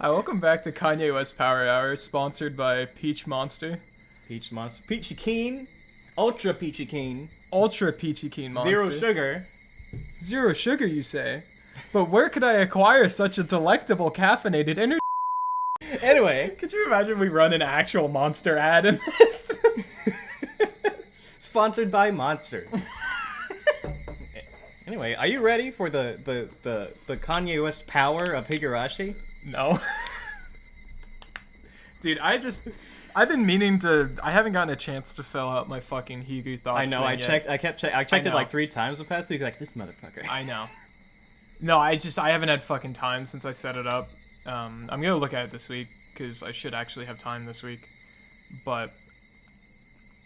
Hi, welcome back to Kanye West Power Hour, sponsored by Peach Monster. Peach Monster. Peachy Keen. Ultra Peachy Keen. Ultra Peachy Keen Monster. Zero sugar. Zero sugar, you say? But where could I acquire such a delectable caffeinated energy? Anyway. Could you imagine we run an actual Monster ad in this? Sponsored by Monster. Anyway, are you ready for the Kanye West power of Higurashi? No. Dude, I've been meaning to. I haven't gotten a chance to fill out my fucking Higu thoughts. I know. I checked it like 3 times the past week. Like, this motherfucker. I know. No, I haven't had fucking time since I set it up. I'm gonna look at it this week because I should actually have time this week, but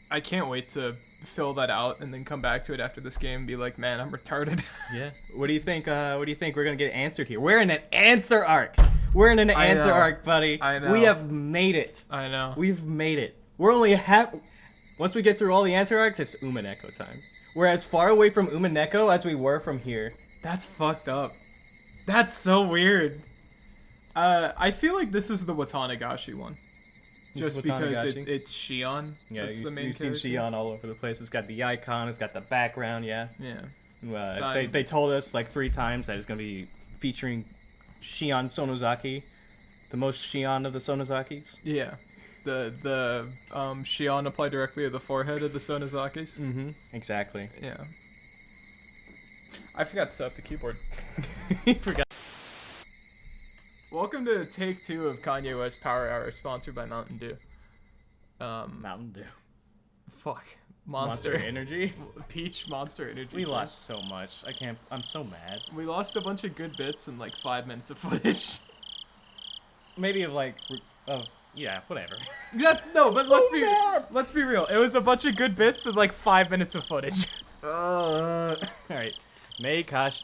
I can't wait to fill that out and then come back to it after this game and be like, man, I'm retarded. Yeah. What do you think? What do you think we're gonna get answered here? We're in an answer arc. We're in an answer arc, buddy. I know. We have made it. I know. We've made it. We're only Once we get through all the answer arcs, it's Umaneko time. We're as far away from Umaneko as we were from here. That's fucked up. That's so weird. I feel like this is the Watanagashi one. Just because it's Shion. Yeah, that's the main you've seen character. Shion all over the place. It's got the icon, it's got the background, yeah. Yeah. They told us like 3 times that it's going to be featuring Shion Sonozaki, the most Shion of the Sonozakis. Yeah. The Shion apply directly to the forehead of the Sonozakis. Mm-hmm. Exactly. Yeah. I forgot to set up the keyboard. You forgot. Welcome to take 2 of Kanye West Power Hour, sponsored by Mountain Dew. Mountain Dew. Fuck. Monster Energy. Peach Monster Energy. We lost so much. I'm so mad. We lost a bunch of good bits in like 5 minutes of footage. Maybe yeah, whatever. But let's be real. It was a bunch of good bits in like 5 minutes of footage. Alright. Meikashi.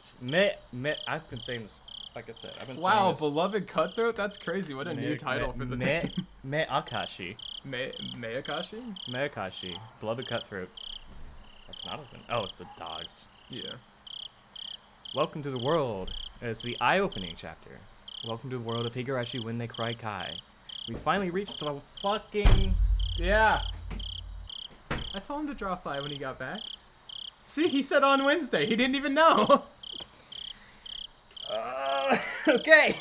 I've been saying this. Like I said, I've been Wow, saying this. Beloved Cutthroat? That's crazy. What a new title for the name. Meakashi. Meakashi? Meakashi. Beloved Cutthroat. That's not open. Oh, it's the dogs. Yeah. Welcome to the world. It's the eye-opening chapter. Welcome to the world of Higurashi when they cry Kai. We finally reached the fucking... Yeah. I told him to drop by when he got back. See, he said on Wednesday. He didn't even know. Okay.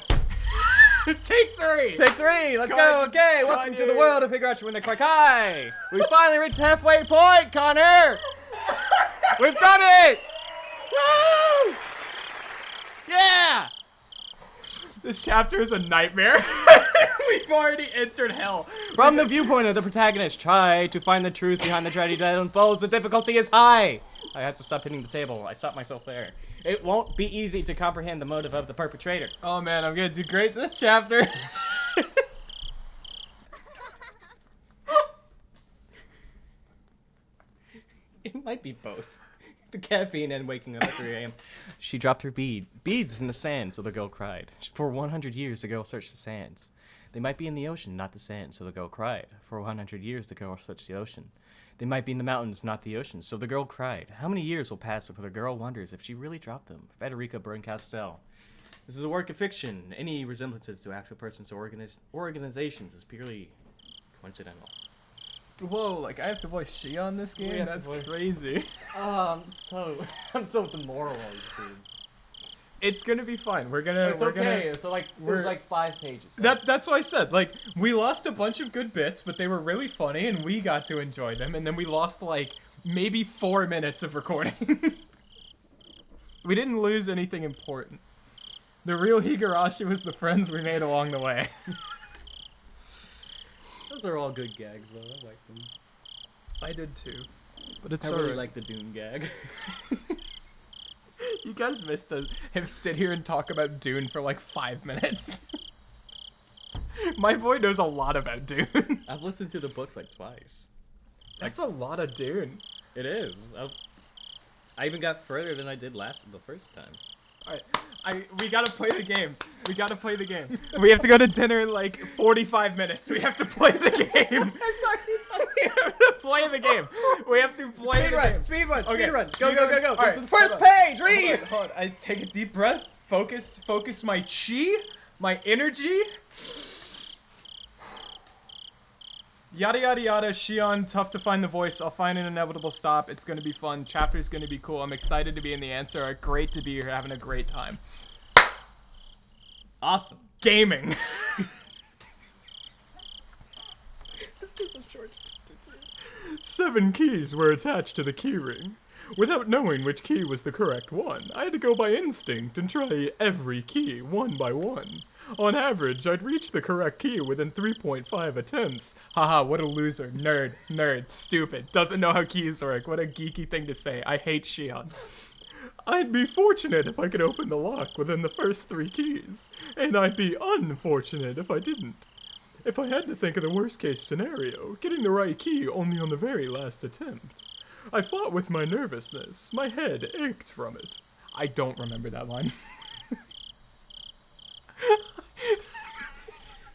Take 3. Take 3. Let's go. Okay. Welcome to the world of Higurashi when they cry Kai. We finally reached the halfway point, Connor. We've done it. Woo! Yeah. This chapter is a nightmare. We've already entered hell. From the viewpoint of the protagonist, try to find the truth behind the tragedy that unfolds. The difficulty is high. I have to stop hitting the table. I stopped myself there. It won't be easy to comprehend the motive of the perpetrator. Oh man, I'm gonna do great this chapter. It might be both. The caffeine and waking up at 3 a.m. She dropped her beads in the sand, so the girl cried. For 100 years, the girl searched the sands. They might be in the ocean, not the sand, so the girl cried. For 100 years, the girl searched the ocean. They might be in the mountains, not the ocean, so the girl cried. How many years will pass before the girl wonders if she really dropped them? Federica Berncastel. This is a work of fiction. Any resemblances to actual persons or organizations is purely coincidental. Whoa, like I have to voice Shion this game? That's crazy. Oh, I'm so demoralized, dude. It's gonna be fine. It's okay. So there's like 5 pages. That's what I said. Like, we lost a bunch of good bits, but they were really funny, and we got to enjoy them. And then we lost like maybe 4 minutes of recording. We didn't lose anything important. The real Higurashi was the friends we made along the way. Those are all good gags, though. I like them. I did too. But it's I really like the Dune gag. You guys missed him sit here and talk about Dune for like 5 minutes. My boy knows a lot about Dune. I've listened to the books like twice. That's a lot of Dune. It is. I even got further than I did the first time. Alright, we gotta play the game. We have to go to dinner in like 45 minutes. We have to play the game. We have to play the game. Speedrun. Go. All This right, is the first hold on. page. Read. Hold on. I take a deep breath. Focus my chi. My energy? Yada yada yada, Shion, tough to find the voice. I'll find an inevitable stop. It's gonna be fun. Chapter's gonna be cool. I'm excited to be in the answer art. Great to be here, having a great time. Awesome. Gaming. This is a short. 7 keys were attached to the keyring. Without knowing which key was the correct one, I had to go by instinct and try every key one by one. On average, I'd reach the correct key within 3.5 attempts. Haha, what a loser. Nerd, stupid. Doesn't know how keys work. What a geeky thing to say. I hate Shion. I'd be fortunate if I could open the lock within the first 3 keys, and I'd be unfortunate if I didn't. If I had to think of the worst case scenario, getting the right key only on the very last attempt. I fought with my nervousness. My head ached from it. I don't remember that line.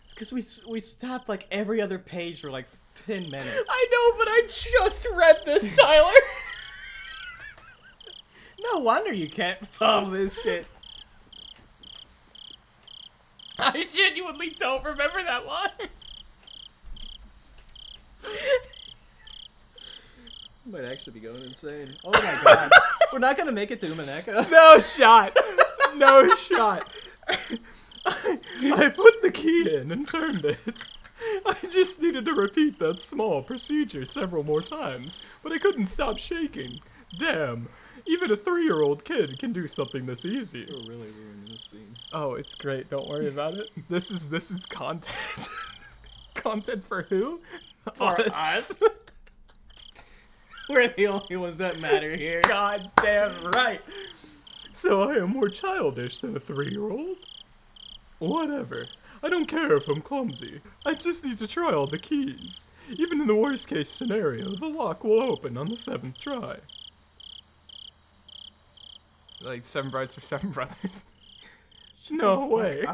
It's because we stopped like every other page for like 10 minutes. I know, but I just read this, Tyler. No wonder you can't solve this shit. I genuinely don't remember that line. Might actually be going insane. Oh my god. We're not gonna make it to Umaneka. No shot. No shot. I put the key in and turned it. I just needed to repeat that small procedure several more times, but I couldn't stop shaking. Damn, even a 3-year-old kid can do something this easy. We're really ruining this scene. Oh, it's great. Don't worry about it. This is content. Content for who? For us. We're the only ones that matter here. God damn right. So I am more childish than a 3-year-old? Whatever. I don't care if I'm clumsy. I just need to try all the keys. Even in the worst case scenario, the lock will open on the 7th try. Like 7 brides for 7 brothers. No way.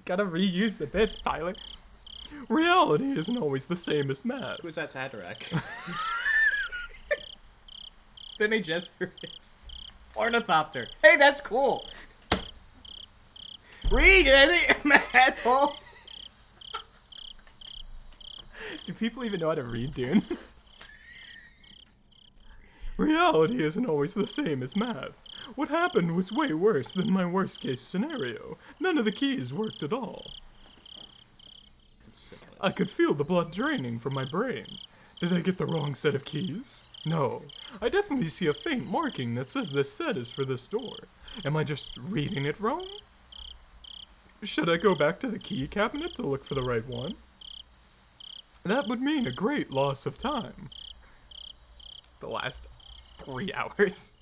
Gotta reuse the bits, Tyler. Reality isn't always the same as math. Who's that Sadarak? Benny Gesserit. Ornithopter. Hey, that's cool. Read it, asshole. Do people even know how to read, Dune? Reality isn't always the same as math. What happened was way worse than my worst case scenario. None of the keys worked at all. I could feel the blood draining from my brain. Did I get the wrong set of keys? No. I definitely see a faint marking that says this set is for this door. Am I just reading it wrong? Should I go back to the key cabinet to look for the right one? That would mean a great loss of time. The last 3 hours.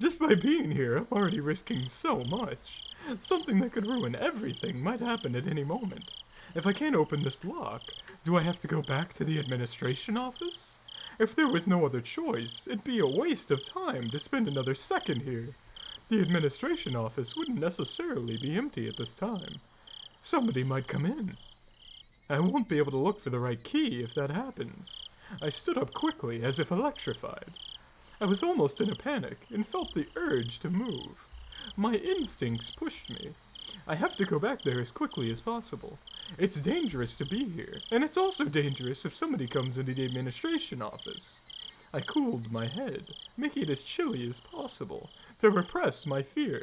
Just by being here, I'm already risking so much. Something that could ruin everything might happen at any moment. If I can't open this lock, do I have to go back to the administration office? If there was no other choice, it'd be a waste of time to spend another second here. The administration office wouldn't necessarily be empty at this time. Somebody might come in. I won't be able to look for the right key if that happens. I stood up quickly, as if electrified. I was almost in a panic and felt the urge to move. My instincts pushed me. I have to go back there as quickly as possible. It's dangerous to be here, and it's also dangerous if somebody comes into the administration office. I cooled my head, making it as chilly as possible, to repress my fear.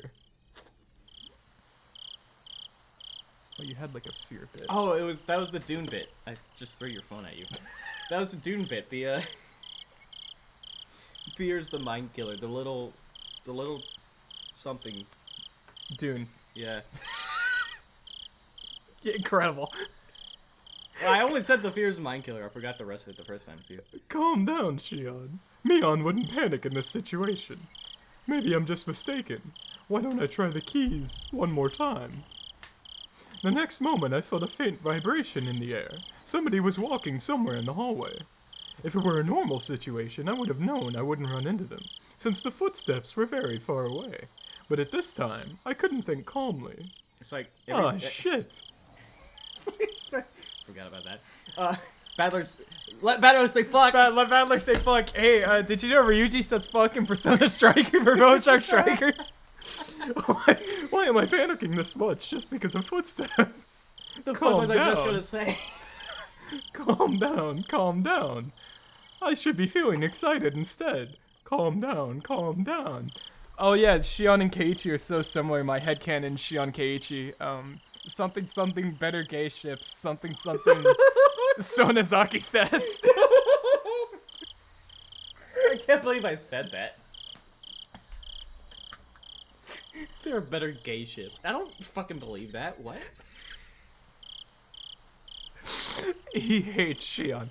Oh, you had like a fear bit. Oh, that was the Dune bit. I just threw your phone at you. That was the Dune bit. The fear's the mind killer. The little something. Dune. Yeah. Incredible. I only said the fear's the mind killer. I forgot the rest of it the first time too. Calm down, Shion. Mion wouldn't panic in this situation. Maybe I'm just mistaken. Why don't I try the keys one more time? The next moment I felt a faint vibration in the air. Somebody was walking somewhere in the hallway. If it were a normal situation, I would have known I wouldn't run into them, since the footsteps were very far away. But at this time, I couldn't think calmly. It's like Shit. Forgot about that. Let Battlers say fuck. Let Battler say fuck. Hey, did you know Ryuji says fuck in Persona Striker for Bow Sharp Strikers? Why am I panicking this much just because of footsteps? The fuck Calm was I just down. gonna say? Calm down, calm down. I should be feeling excited instead. Calm down, calm down. Oh yeah, Shion and Keiichi are so similar. My headcanon Shion Keiichi. Something better gay ships. Something Sonozaki says. I can't believe I said that. There are better gay ships. I don't fucking believe that. What? He hates Shion.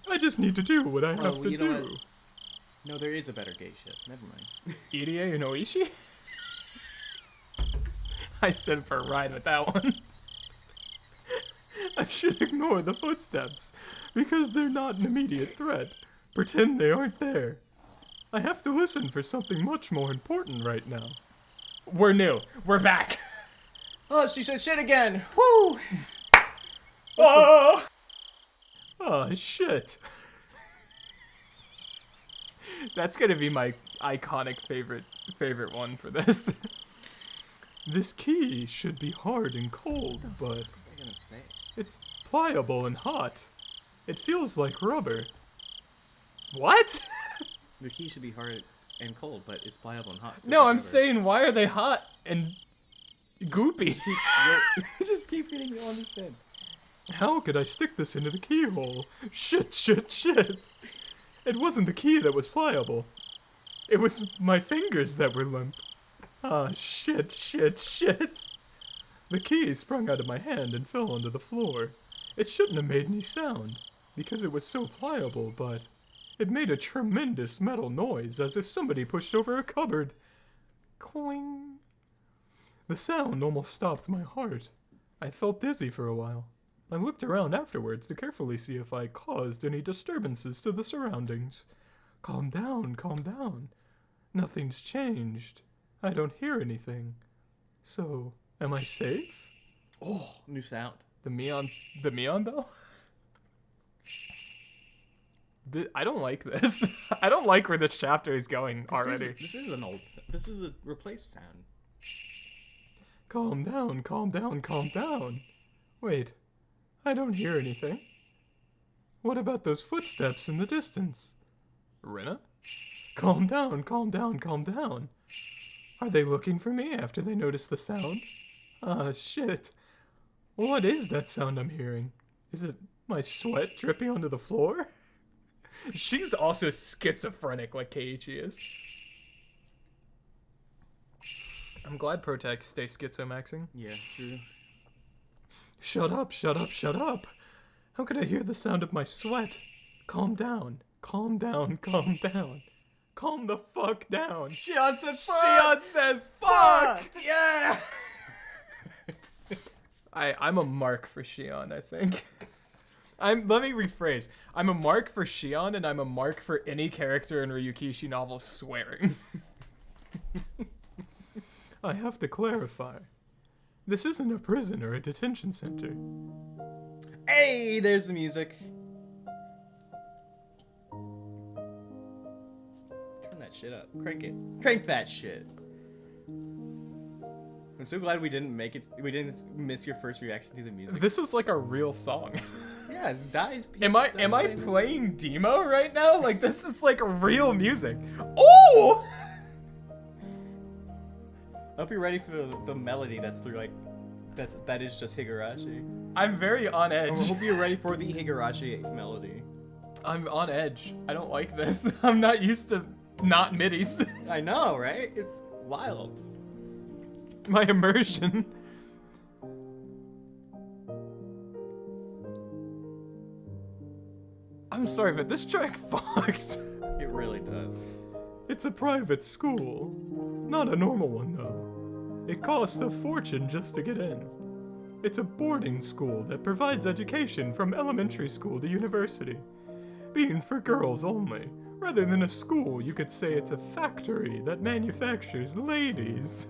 I just need to do what I have to you know do. what? No, there is a better gay ship. Never mind. Irie and Oishi? I said for a ride with that one. I should ignore the footsteps, because they're not an immediate threat. Pretend they aren't there. I have to listen for something much more important right now. We're new. We're back. Oh, she said shit again. Woo! Oh! Ah, shit. That's gonna be my iconic favorite one for this. This key should be hard and cold, but What am I gonna say? it's pliable and hot. It feels like rubber. What? The key should be hard and cold, but it's pliable and hot. No, I'm saying why are they hot and goopy? Just keep reading. You'll understand. How could I stick this into the keyhole? Shit, shit, shit. It wasn't the key that was pliable. It was my fingers that were limp. Ah, shit, shit, shit. The key sprung out of my hand and fell onto the floor. It shouldn't have made any sound, because it was so pliable, but it made a tremendous metal noise as if somebody pushed over a cupboard. Cling. The sound almost stopped my heart. I felt dizzy for a while. I looked around afterwards to carefully see if I caused any disturbances to the surroundings. Calm down, calm down. Nothing's changed. I don't hear anything. So, am I safe? Oh, new sound. The Mion bell? I don't like this. I don't like where this chapter is going already. This is an old. This is a replaced sound. Calm down, calm down, calm down. Wait, I don't hear anything. What about those footsteps in the distance? Rena? Calm down, calm down, calm down. Are they looking for me after they notice the sound? Ah, shit. What is that sound I'm hearing? Is it my sweat dripping onto the floor? She's also schizophrenic like Keiichi is. I'm glad Protex stay schizomaxing. Yeah, true. Shut up, shut up, shut up. How could I hear the sound of my sweat? Calm down, calm down, calm down. Calm the fuck down. Shion says fuck! Shion says fuck! Yeah! I'm a mark for Shion, I think. Let me rephrase. I'm a mark for Shion, and I'm a mark for any character in Ryukishi novels swearing. I have to clarify. This isn't a prison or a detention center. Hey, there's the music. Turn that shit up. Crank it. Crank that shit. I'm so glad we didn't make it. We didn't miss your first reaction to the music. This is like a real song. Yeah, it's Dai's. Am I playing demo right now? Like this is like real music. Oh! I hope you're ready for the melody that's through like, that is just Higurashi. I'm very on I edge. hope you're ready for the Higurashi melody. I'm on edge. I don't like this. I'm not used to not middies. I know, right? It's wild. My immersion. I'm sorry, but this track fucks. It really does. It's a private school. Not a normal one, though. It costs a fortune just to get in. It's a boarding school that provides education from elementary school to university. Being for girls only. Rather than a school, you could say it's a factory that manufactures ladies.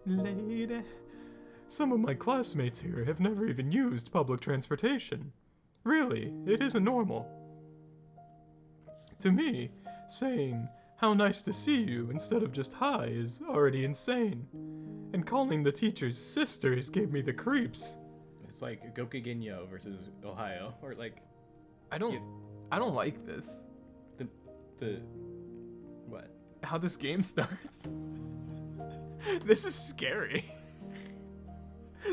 Lady. Some of my classmates here have never even used public transportation. Really, it isn't normal. To me, saying, How nice to see you instead of just hi is already insane. And calling the teachers sisters gave me the creeps. It's like Gokugenyo versus Ohio, or like I don't like this. the what? How this game starts. This is scary.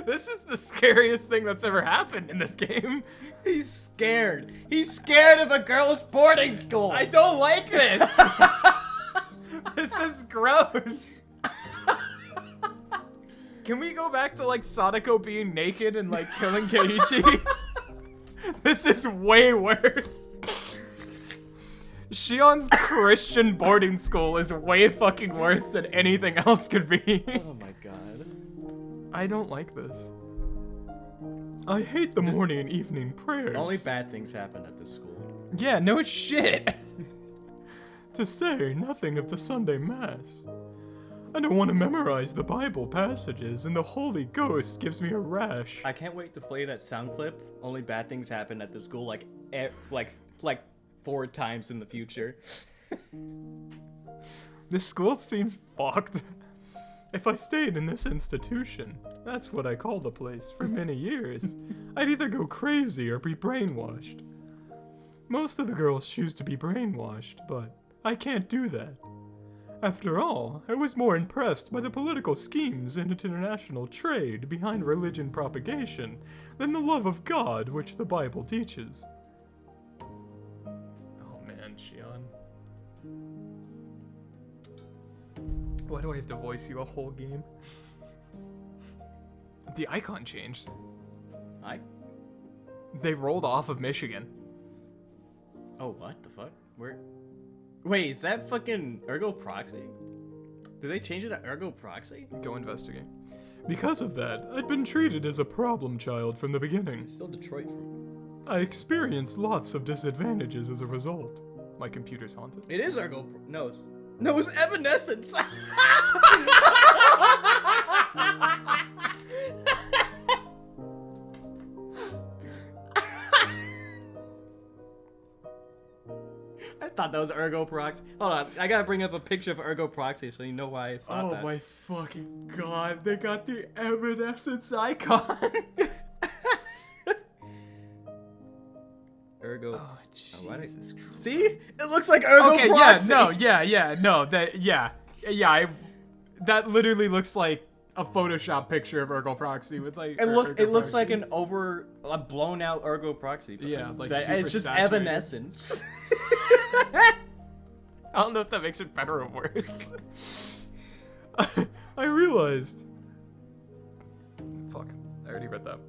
This is the scariest thing that's ever happened in this game. He's scared. He's scared of a girls' boarding school. I don't like this. This is gross. Can we go back to like Sadako being naked and like killing Keiichi? This is way worse. Shion's Christian boarding school is way fucking worse than anything else could be. Oh my god. I don't like this. I hate the morning and evening prayers. Only bad things happen at this school. Yeah, no shit. To say nothing of the Sunday Mass. I don't want to memorize the Bible passages, and the Holy Ghost gives me a rash. I can't wait to play that sound clip. Only bad things happen at the school, like 4 times in the future. This school seems fucked. If I stayed in this institution, that's what I call the place, for many years, I'd either go crazy or be brainwashed. Most of the girls choose to be brainwashed, but I can't do that. After all, I was more impressed by the political schemes and international trade behind religion propagation than the love of God which the Bible teaches. Oh man, Shion. Why do I have to voice you a whole game? The icon changed. They rolled off of Michigan. Oh, what the fuck? Where? Wait, is that fucking Ergo Proxy? Did they change it to Ergo Proxy? Go investigate. Because of that, I'd been treated as a problem child from the beginning. It's still Detroit from. I experienced lots of disadvantages as a result. My computer's haunted. It is Ergo. No, it's Evanescence. I thought that was Ergo Proxy. Hold on, I gotta bring up a picture of Ergo Proxy so you know why it's not that. Oh my fucking god, they got the Evanescence icon! Ergo. Oh, Jesus Christ. See? It looks like Ergo Okay, Proxy. That literally looks like a Photoshop picture of Ergo Proxy with like. It looks Ergo like Proxy. a blown out Ergo Proxy. But Yeah, like it's super just saturated. Evanescence. I don't know if that makes it better or worse. I realized Fuck, I already read that.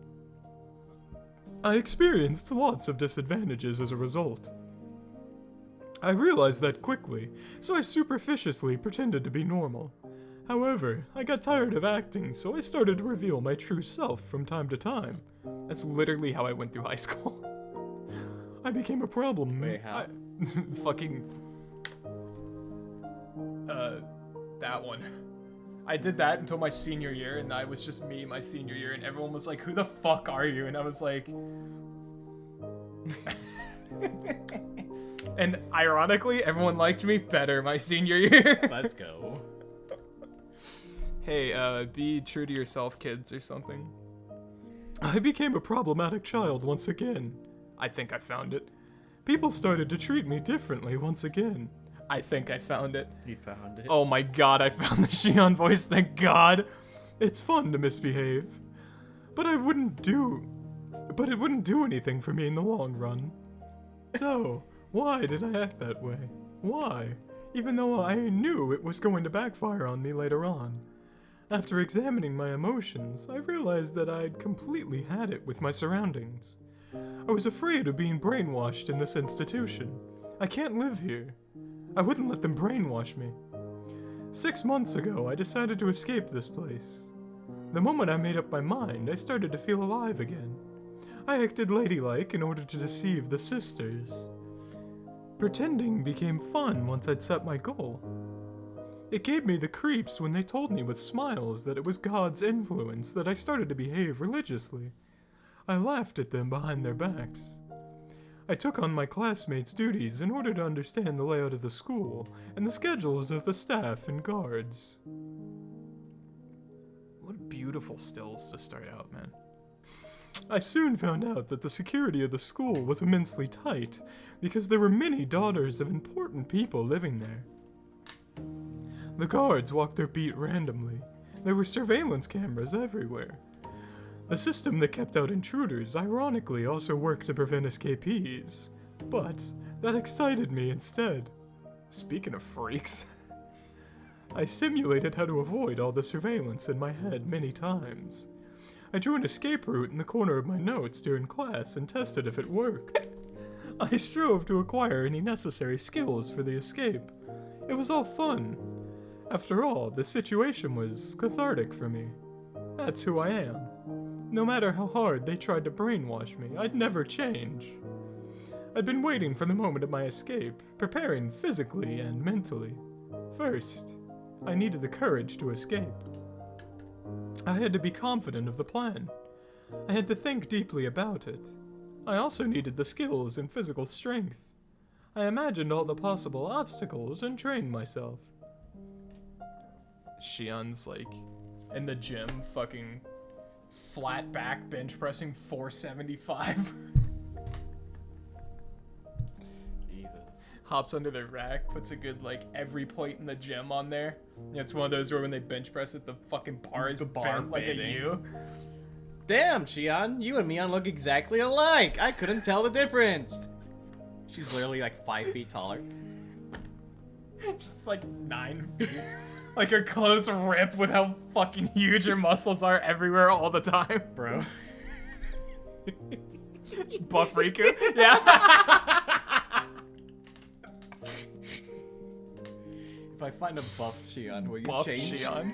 I experienced lots of disadvantages as a result. I realized that quickly, so I superficiously pretended to be normal. However, I got tired of acting, so I started to reveal my true self from time to time. That's literally how I went through high school. I became a problem. Wait, how? Fucking. That one. I did that until my senior year, and I was just me my senior year, and everyone was like, "Who the fuck are you?" And I was like. And ironically, everyone liked me better my senior year. Let's go. Hey, be true to yourself, kids, or something. I became a problematic child once again. I think I found it. People started to treat me differently once again. I think I found it. You found it. Oh my god, I found the Shion voice, thank god. It's fun to misbehave, but it wouldn't do anything for me in the long run. So, why did I act that way? Why? Even though I knew it was going to backfire on me later on. After examining my emotions, I realized that I'd completely had it with my surroundings. I was afraid of being brainwashed in this institution. I can't live here. I wouldn't let them brainwash me. 6 months ago, I decided to escape this place. The moment I made up my mind, I started to feel alive again. I acted ladylike in order to deceive the sisters. Pretending became fun once I'd set my goal. It gave me the creeps when they told me with smiles that it was God's influence that I started to behave religiously. I laughed at them behind their backs. I took on my classmates' duties in order to understand the layout of the school and the schedules of the staff and guards. What beautiful stills to start out, man. I soon found out that the security of the school was immensely tight because there were many daughters of important people living there. The guards walked their beat randomly. There were surveillance cameras everywhere. The system that kept out intruders ironically also worked to prevent escapees, but that excited me instead. Speaking of freaks, I simulated how to avoid all the surveillance in my head many times. I drew an escape route in the corner of my notes during class and tested if it worked. I strove to acquire any necessary skills for the escape. It was all fun. After all, the situation was cathartic for me. That's who I am. No matter how hard they tried to brainwash me, I'd never change. I'd been waiting for the moment of my escape, preparing physically and mentally. First, I needed the courage to escape. I had to be confident of the plan. I had to think deeply about it. I also needed the skills and physical strength. I imagined all the possible obstacles and trained myself. Shion's like in the gym, fucking flat back bench pressing 475. Jesus. Hops under the rack, puts a good like every plate in the gym on there. Yeah, it's one of those where when they bench press it, the fucking bar is bent like a bending. U. Damn, Shion, you and Mion look exactly alike. I couldn't tell the difference. She's literally like 5 feet taller. Just like 9 feet. Like her clothes rip with how fucking huge her muscles are everywhere all the time. Bro. Buff Riku? Yeah. If I find a buff Shion, will you Buff change? Shion.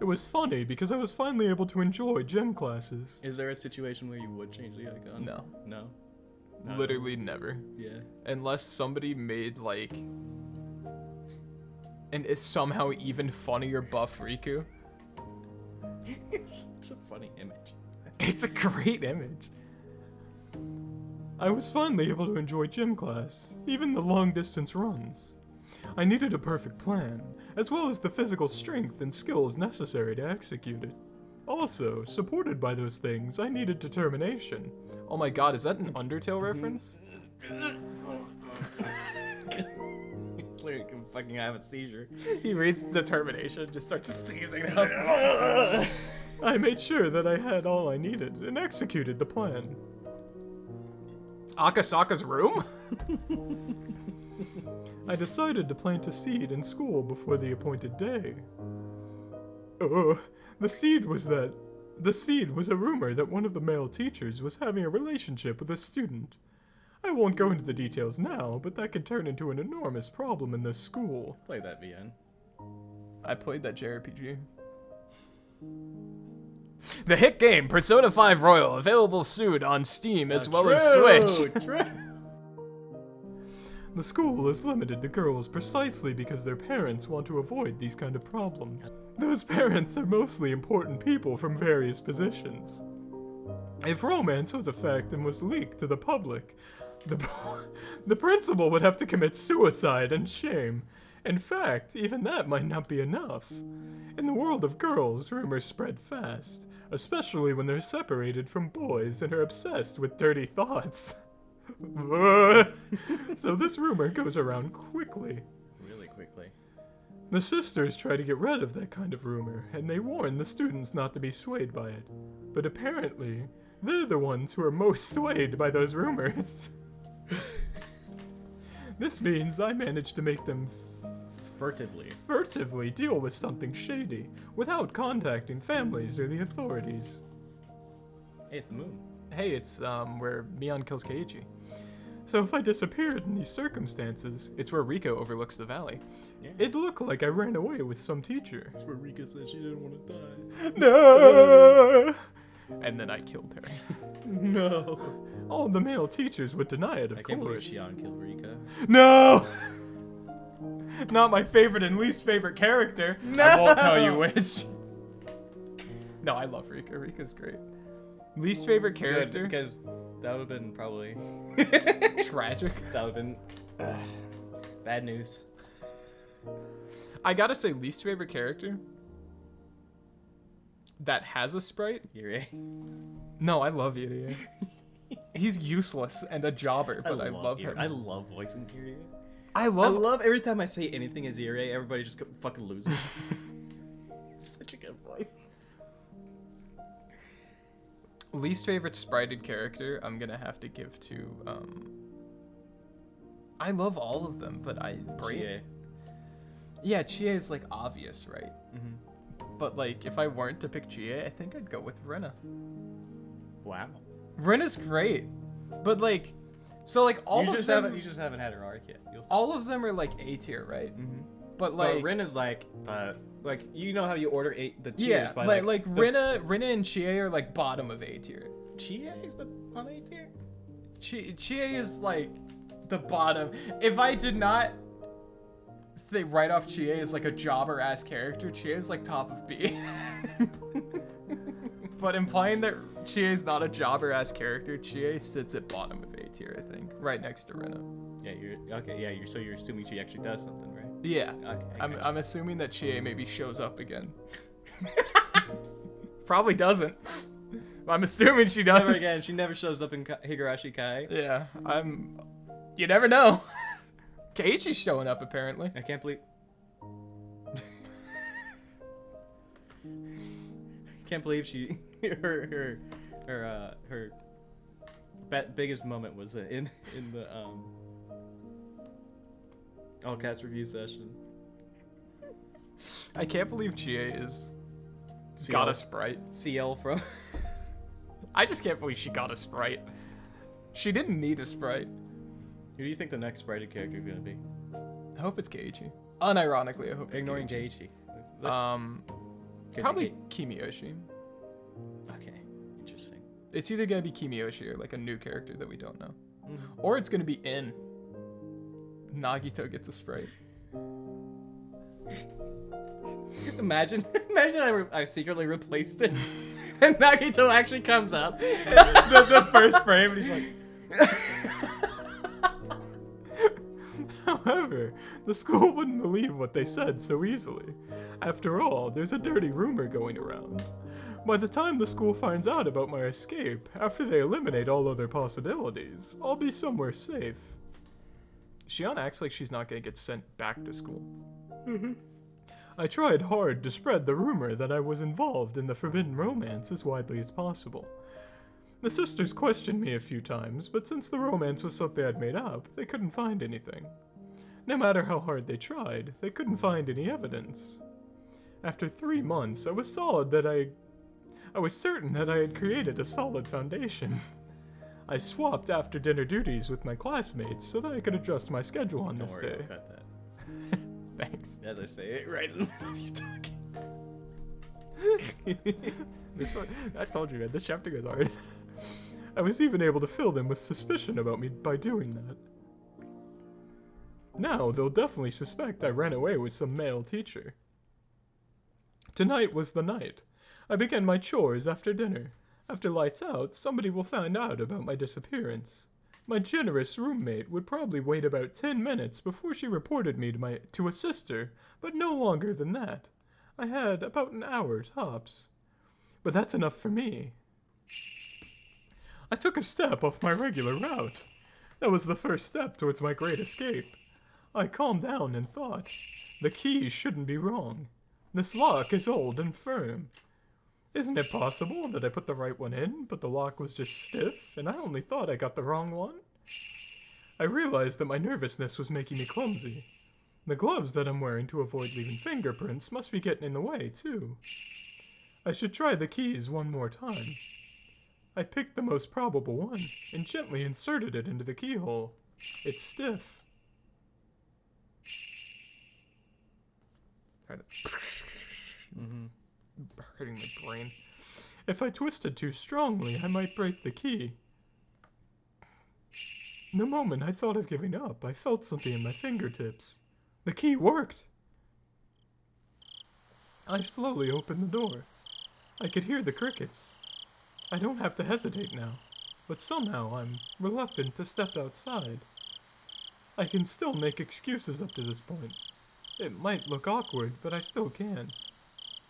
It was funny because I was finally able to enjoy gym classes. Is there a situation where you would change the icon? No. No? Not Literally never. Yeah. Unless somebody made like and is somehow even funnier Buff Riku. It's such a funny image. It's a great image. I was finally able to enjoy gym class, even the long-distance runs. I needed a perfect plan, as well as the physical strength and skills necessary to execute it. Also, supported by those things, I needed determination. Oh my god, is that an Undertale reference? Clearly can fucking have a seizure. He reads determination, just starts seizing up. I made sure that I had all I needed and executed the plan. Akasaka's room? I decided to plant a seed in school before the appointed day. The seed was a rumor that one of the male teachers was having a relationship with a student. I won't go into the details now, but that could turn into an enormous problem in this school. Play that VN. I played that JRPG. The hit game Persona 5 Royal, available soon on Steam as well as Switch. True. The school is limited to girls precisely because their parents want to avoid these kind of problems. Those parents are mostly important people from various positions. If romance was a fact and was leaked to the public, the principal would have to commit suicide and shame. In fact, even that might not be enough. In the world of girls, rumors spread fast, especially when they're separated from boys and are obsessed with dirty thoughts. So this rumor goes around quickly. Really quickly. The sisters try to get rid of that kind of rumor, and they warn the students not to be swayed by it. But apparently, they're the ones who are most swayed by those rumors. This means I managed to make them furtively deal with something shady, without contacting families or the authorities. Hey, it's the moon. Hey, it's where Mion kills Keiichi. So if I disappeared in these circumstances, It's where Riko overlooks the valley. Yeah. it'd look like I ran away with some teacher. That's where Rika said she didn't want to die. No! And then I killed her. No. All the male teachers would deny it, of I can't believe course. Shion killed Rika. No! Not my favorite and least favorite character. No! I won't tell you which. No, I love Rika. Rika's great. Least favorite Good, character? because that would have been probably Tragic. that would have been bad news. I gotta say, least favorite character that has a sprite? Yurei. No, I love Irie. He's useless and a jobber, but I love him. I love voicing Yurei. I I love. love every time I say anything as Yurei, everybody just fucking loses. It's such a good voice. Least favorite sprited character, I'm gonna have to give to. I love all of them, but Chie. Yeah, Chie is like obvious, right? Mm-hmm. But like, if I weren't to pick Chie, I think I'd go with Rena. Wow. Rena's great, but like, so like all You of them. you just haven't had her arc yet. All of them are like A tier, right? Mm-hmm. But like, Ren is like you know how you order the tiers yeah, by like Rena and Chie are like bottom of A tier. Chie is the on A tier. Chie is like the bottom. If I did not write off Chie as like a jobber ass character, Chie is like top of B. But implying that Chie is not a jobber ass character, Chie sits at bottom of A tier, I think, right next to Rena. Yeah, you're okay. Yeah, you're assuming she actually does something, right? Yeah. Okay. I'm assuming that Chie maybe shows up again. Probably doesn't. I'm assuming she does. Never again. She never shows up in Higurashi Kai. Yeah, you never know. Keiichi's showing up apparently. I can't believe. Can't believe she her biggest moment was in the all cast review session. I can't believe Chie is CL, got a sprite. CL from. I just can't believe she got a sprite. She didn't need a sprite. Who do you think the next sprited character is gonna be? I hope it's Keiichi. Unironically, I hope it's Ignoring Keiichi. Keiichi. Probably Kimiyoshi. Okay, interesting. It's either gonna be Kimiyoshi or like a new character that we don't know, Mm-hmm. or it's gonna be In. Nagito gets a sprite. Imagine I secretly replaced it, and Nagito actually comes out. the first frame, and he's like. However, the school wouldn't believe what they said so easily. After all, there's a dirty rumor going around. By the time the school finds out about my escape, after they eliminate all other possibilities, I'll be somewhere safe. Shion acts like she's not gonna get sent back to school. I tried hard to spread the rumor that I was involved in the forbidden romance as widely as possible. The sisters questioned me a few times, but since the romance was something I'd made up, they couldn't find anything. No matter how hard they tried, they couldn't find any evidence. After 3 months, I was certain that I had created a solid foundation. I swapped after dinner duties with my classmates so that I could adjust my schedule on Don't this worry, day. I'll cut that. Thanks. As I say it right in the middle of you talking. This one, I told you, man, this chapter goes hard. I was even able to fill them with suspicion about me by doing that. Now, they'll definitely suspect I ran away with some male teacher. Tonight was the night. I began my chores after dinner. After lights out, somebody will find out about my disappearance. My generous roommate would probably wait about 10 minutes before she reported me to a sister, but no longer than that. I had about an hour tops. But that's enough for me. I took a step off my regular route. That was the first step towards my great escape. I calmed down and thought, the keys shouldn't be wrong. This lock is old and firm. Isn't it possible that I put the right one in, but the lock was just stiff, and I only thought I got the wrong one? I realized that my nervousness was making me clumsy. The gloves that I'm wearing to avoid leaving fingerprints must be getting in the way, too. I should try the keys one more time. I picked the most probable one, and gently inserted it into the keyhole. It's stiff. Hurting my brain. If I twisted too strongly, I might break the key. The moment I thought of giving up, I felt something in my fingertips. The key worked! I slowly opened the door. I could hear the crickets. I don't have to hesitate now, but somehow I'm reluctant to step outside. I can still make excuses up to this point. It might look awkward, but I still can.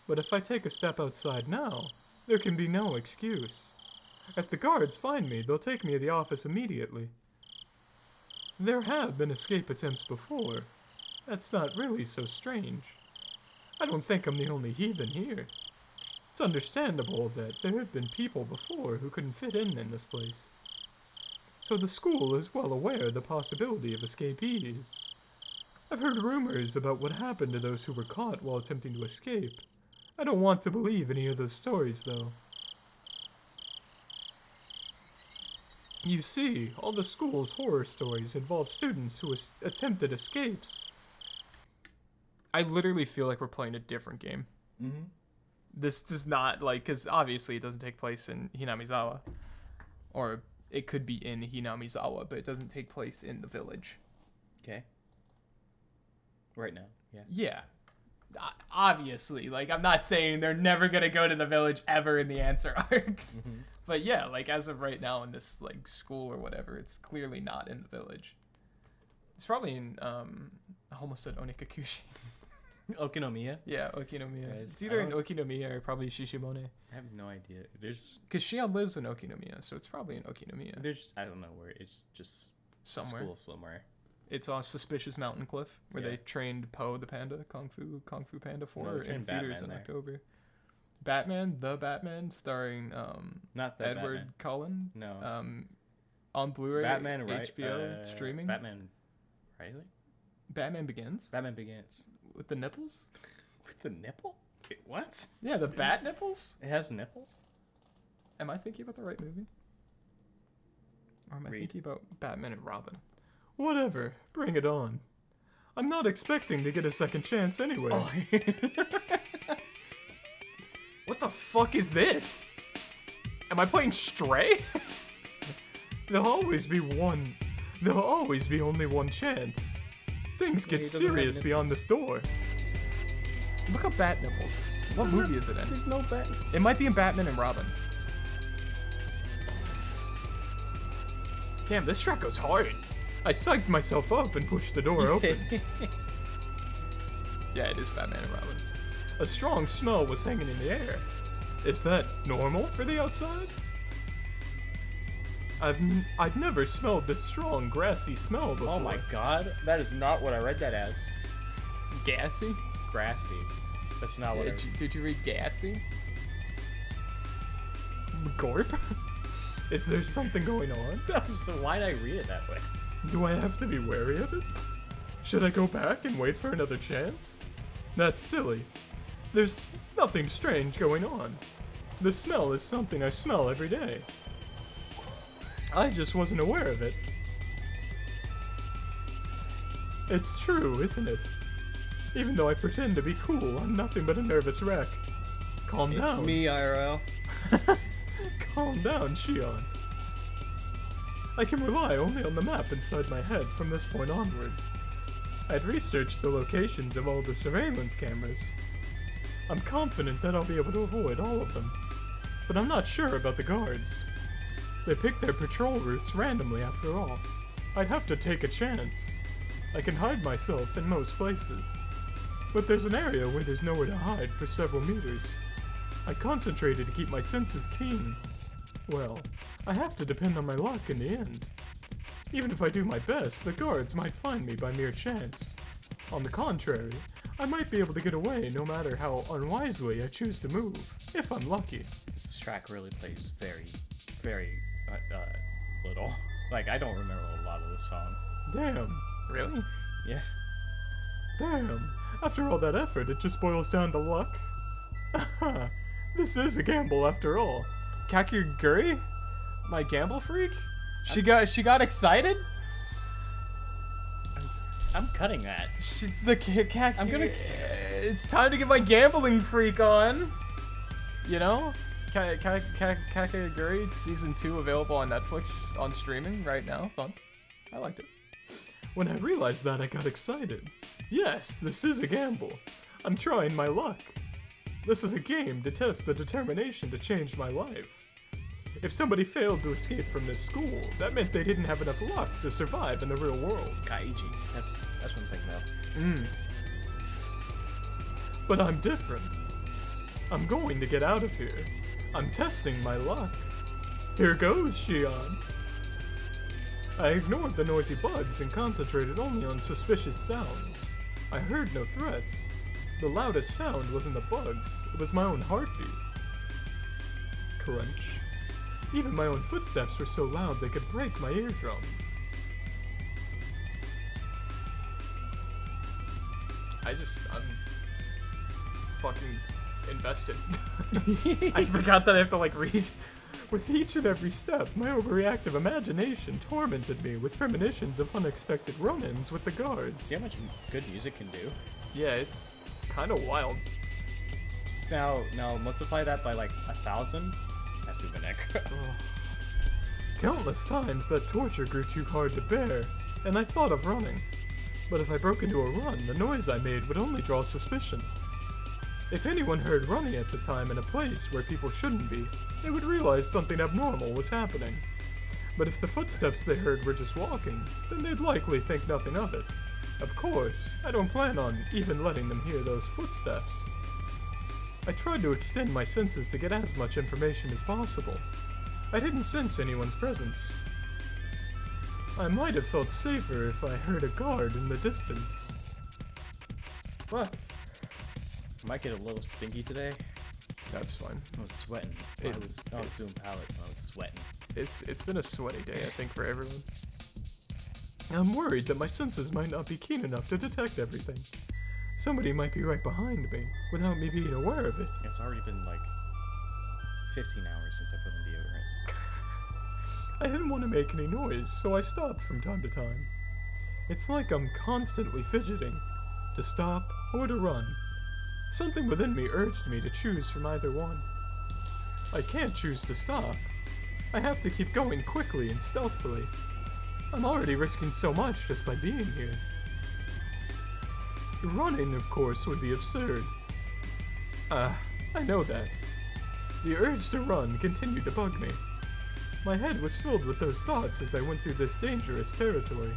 But if I take a step outside now, there can be no excuse. If the guards find me, they'll take me to the office immediately. There have been escape attempts before. That's not really so strange. I don't think I'm the only heathen here. It's understandable that there have been people before who couldn't fit in this place. So the school is well aware of the possibility of escapees. I've heard rumors about what happened to those who were caught while attempting to escape. I don't want to believe any of those stories, though. You see, all the school's horror stories involve students who attempted escapes. I literally feel like we're playing a different game. Mm-hmm. This does not, like, because obviously it doesn't take place in Hinamizawa. Or it could be in Hinamizawa, but it doesn't take place in the village. Okay. Right now, yeah. Yeah. Obviously, like, I'm not saying they're never going to go to the village ever in the answer arcs. Mm-hmm. But yeah, like, as of right now in this, like, school or whatever, it's clearly not in the village. It's probably in, I almost said Onikakushi. Okinomiya? Yeah, Okinomiya. Guys, It's either in Okinomiya or probably Shishimone. I have no idea. There's Because Shion lives in Okinomiya, so it's probably in Okinomiya. I don't know where. It's just Somewhere. school somewhere. It's on Suspicious Mountain Cliff, where Yeah. they trained Po the panda, Kung Fu Panda 4 No, they in trained theaters Batman in there. October. Batman, the Batman, starring Not that Edward Batman. Cullen. No. On Blu-ray, Batman, right? HBO streaming. Batman Rising? Batman Begins Batman Begins. with the nipples. With the nipple? Wait, what? Yeah, the bat nipples. It has nipples? Am I thinking about the right movie? Or am I Read. thinking about Batman and Robin? Whatever, bring it on. I'm not expecting to get a second chance anyway. Oh. What the fuck is this? Am I playing Stray? There'll always be only one chance. Things he get doesn't have serious nip- beyond this door. Look up Bat Nipples. What movie is it in? There's no bat. It might be in Batman and Robin. Damn, this track goes hard. I psyched myself up and pushed the door open. Yeah, it is Batman and Robin. A strong smell was hanging in the air. Is that normal for the outside? I've never smelled this strong, grassy smell before. Oh my god. That is not what I read that as. Gassy? Grassy. That's not what Did you read Gassy? Gorp? Is there something going on? So why'd I read it that way? Do I have to be wary of it? Should I go back and wait for another chance? That's silly. There's nothing strange going on. The smell is something I smell every day. I just wasn't aware of it. It's true, isn't it? Even though I pretend to be cool, I'm nothing but a nervous wreck. Calm down. Me, IRL. Calm down, Shion. I can rely only on the map inside my head from this point onward. I'd researched the locations of all the surveillance cameras. I'm confident that I'll be able to avoid all of them. But I'm not sure about the guards. They pick their patrol routes randomly after all. I'd have to take a chance. I can hide myself in most places. But there's an area where there's nowhere to hide for several meters. I concentrated to keep my senses keen. Well, I have to depend on my luck in the end. Even if I do my best, the guards might find me by mere chance. On the contrary, I might be able to get away no matter how unwisely I choose to move, if I'm lucky. This track really plays very, very little. Like, I don't remember a lot of this song. Damn. Really? Yeah. Damn. After all that effort, it just boils down to luck? This is a gamble after all. Kakiguri? My gamble freak? She got excited? I'm cutting that. I'm gonna. It's time to get my gambling freak on. You know, Kakiguri season 2 available on Netflix on streaming right now. Fun. I liked it. When I realized that, I got excited. Yes, this is a gamble. I'm trying my luck. This is a game to test the determination to change my life. If somebody failed to escape from this school, that meant they didn't have enough luck to survive in the real world. Kaiji. That's what I'm thinking of. But I'm different. I'm going to get out of here. I'm testing my luck. Here goes, Shion. I ignored the noisy bugs and concentrated only on suspicious sounds. I heard no threats. The loudest sound wasn't the bugs, it was my own heartbeat. Crunch. Even my own footsteps were so loud they could break my eardrums. I'm fucking invested. I forgot that I have to like read. With each and every step, my overreactive imagination tormented me with premonitions of unexpected run-ins with the guards. See how much good music can do? Yeah, it's kind of wild. Now multiply that by like 1,000. That's even echo. Countless times that torture grew too hard to bear, and I thought of running. But if I broke into a run, the noise I made would only draw suspicion. If anyone heard running at the time in a place where people shouldn't be, they would realize something abnormal was happening. But if the footsteps they heard were just walking, then they'd likely think nothing of it. Of course, I don't plan on even letting them hear those footsteps. I tried to extend my senses to get as much information as possible. I didn't sense anyone's presence. I might have felt safer if I heard a guard in the distance. What? I might get a little stinky today. That's fine. I was sweating. I was doing palette. I was sweating. It's been a sweaty day, I think, for everyone. I'm worried that my senses might not be keen enough to detect everything. Somebody might be right behind me, without me being aware of it. It's already been like 15 hours since I put on deodorant. I didn't want to make any noise, so I stopped from time to time. It's like I'm constantly fidgeting, to stop or to run. Something within me urged me to choose from either one. I can't choose to stop. I have to keep going quickly and stealthily. I'm already risking so much just by being here. Running, of course, would be absurd. I know that. The urge to run continued to bug me. My head was filled with those thoughts as I went through this dangerous territory.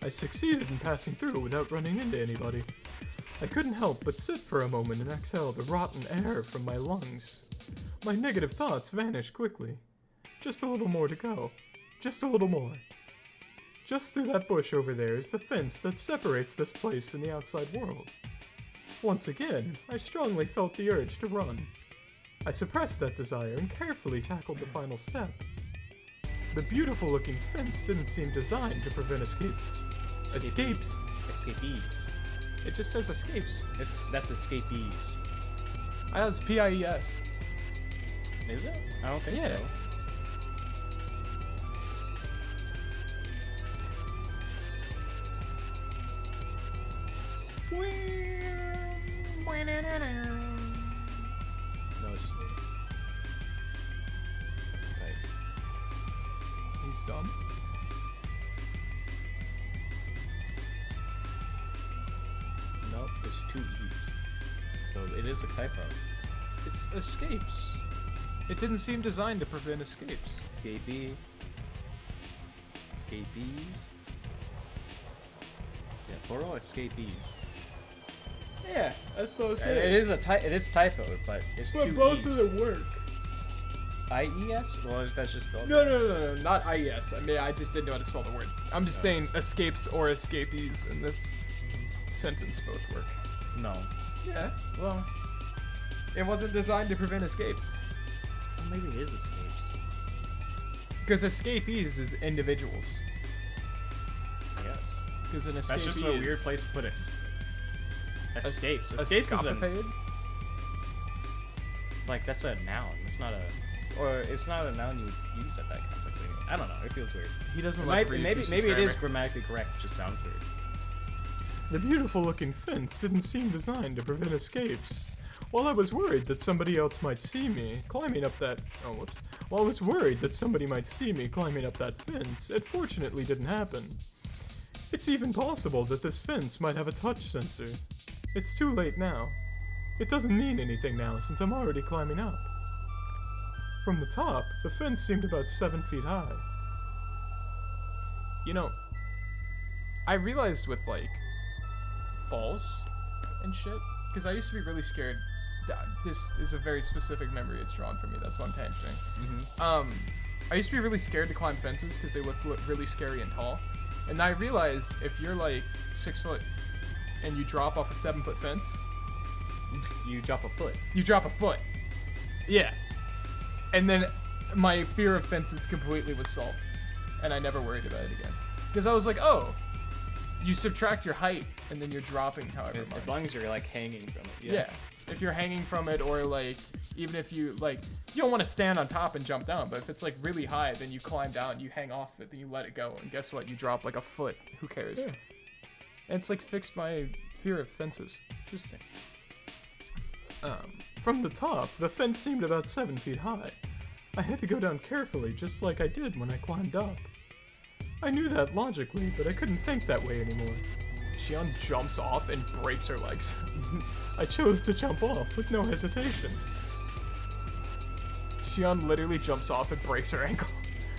I succeeded in passing through without running into anybody. I couldn't help but sit for a moment and exhale the rotten air from my lungs. My negative thoughts vanished quickly. Just a little more to go. Just a little more. Just through that bush over there is the fence that separates this place and the outside world. Once again, I strongly felt the urge to run. I suppressed that desire and carefully tackled the final step. The beautiful-looking fence didn't seem designed to prevent escapes. Escapees. It just says escapes. That's escapees. It's PIES. Is it? I don't think so. No, it's right. He's dumb. Nope, there's 2 E's. So it is a typo. It's escapes. It didn't seem designed to prevent escapes. Escapee. Escapees. Yeah, plural escapees. Yeah, that's what I was It is typo, but it's 2 both E's. of them work. IES? Well, that's just spelled. No, not IES. I mean, I just didn't know how to spell the word. I'm just saying escapes or escapees in this sentence both work. No. Yeah, well, it wasn't designed to prevent escapes. Well, maybe it is escapes. Because escapees is individuals. Yes. Because an escapee That's just a weird place to put it. Escapes. Escapes is like, that's a noun. It's not a noun you would use at that context. I don't know. It feels weird. He doesn't maybe it is grammatically correct. It just sounds weird. The beautiful-looking fence didn't seem designed to prevent escapes. While I was worried that somebody else might see me climbing up that... While I was worried that somebody might see me climbing up that fence, it fortunately didn't happen. It's even possible that this fence might have a touch sensor. It's too late now. It doesn't mean anything now since I'm already climbing up. From the top, the fence seemed about 7 feet high. You know, I realized with like falls and shit, because I used to be really scared. This is a very specific memory it's drawn for me. That's why I'm tangenting. I used to be really scared to climb fences because they look really scary and tall. And I realized if you're like 6 foot and you drop off a 7-foot fence, You drop a foot. you drop a foot. Yeah. And then my fear of fences completely was solved. And I never worried about it again. Because I was like, oh, you subtract your height and then you're dropping however much. As long as you're like hanging from it. Yeah. If you're hanging from it, or like, even if you like, you don't want to stand on top and jump down, but if it's like really high, then you climb down, you hang off it, then you let it go, and guess what? You drop like a foot. Who cares? Yeah. And it's like fixed my fear of fences. Interesting. From the top, the fence seemed about 7 feet high. I had to go down carefully, just like I did when I climbed up. I knew that logically, but I couldn't think that way anymore. Shion jumps off and breaks her legs. I chose to jump off with no hesitation. Shion literally jumps off and breaks her ankle.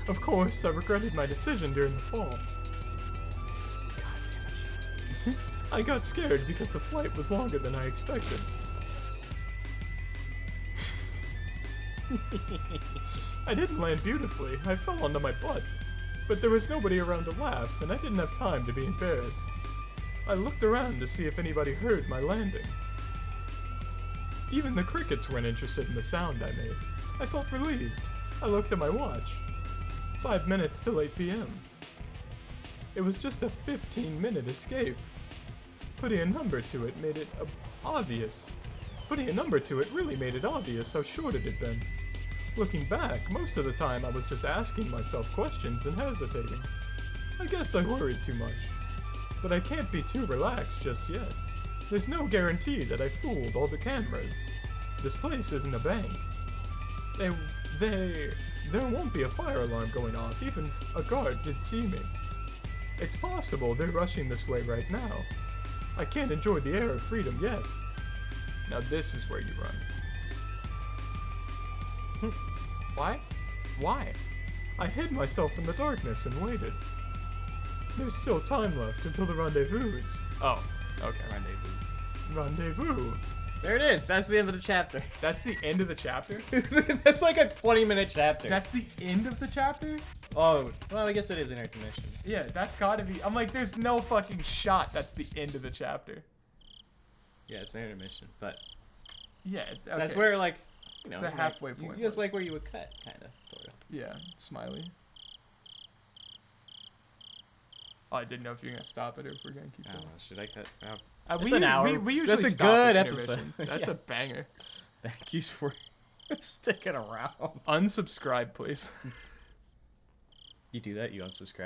Of course, I regretted my decision during the fall. God damn it. I got scared because the flight was longer than I expected. I didn't land beautifully. I fell onto my butt. But there was nobody around to laugh, and I didn't have time to be embarrassed. I looked around to see if anybody heard my landing. Even the crickets weren't interested in the sound I made. I felt relieved. I looked at my watch. 5 minutes till 8 p.m. It was just a 15-minute escape. Putting a number to it made it obvious. Putting a number to it really made it obvious how short it had been. Looking back, most of the time I was just asking myself questions and hesitating. I guess I worried too much. But I can't be too relaxed just yet. There's no guarantee that I fooled all the cameras. This place isn't a bank. There won't be a fire alarm going off, even if a guard did see me. It's possible they're rushing this way right now. I can't enjoy the air of freedom yet. Now this is where you run. Why? Why? I hid myself in the darkness and waited. There's still time left until the rendezvous. Oh, okay. Rendezvous. There it is. That's the end of the chapter. That's the end of the chapter? That's like a 20-minute chapter. That's the end of the chapter? Oh, well, I guess it is an intermission. Yeah, that's gotta be. I'm like, there's no fucking shot that's the end of the chapter. Yeah, it's an intermission, but Yeah, okay. that's where, like, you know, The like, halfway point Just was. like where you would cut, kind of, sort of. Yeah, smiley. Oh, I didn't know if you're gonna stop it or if we're gonna keep I going. don't know, should I cut? It's It's an hour. We usually That's a stop good at episode. intermission. That's Yeah. a banger. Thank you for sticking around. Unsubscribe, please. You do that, you unsubscribe.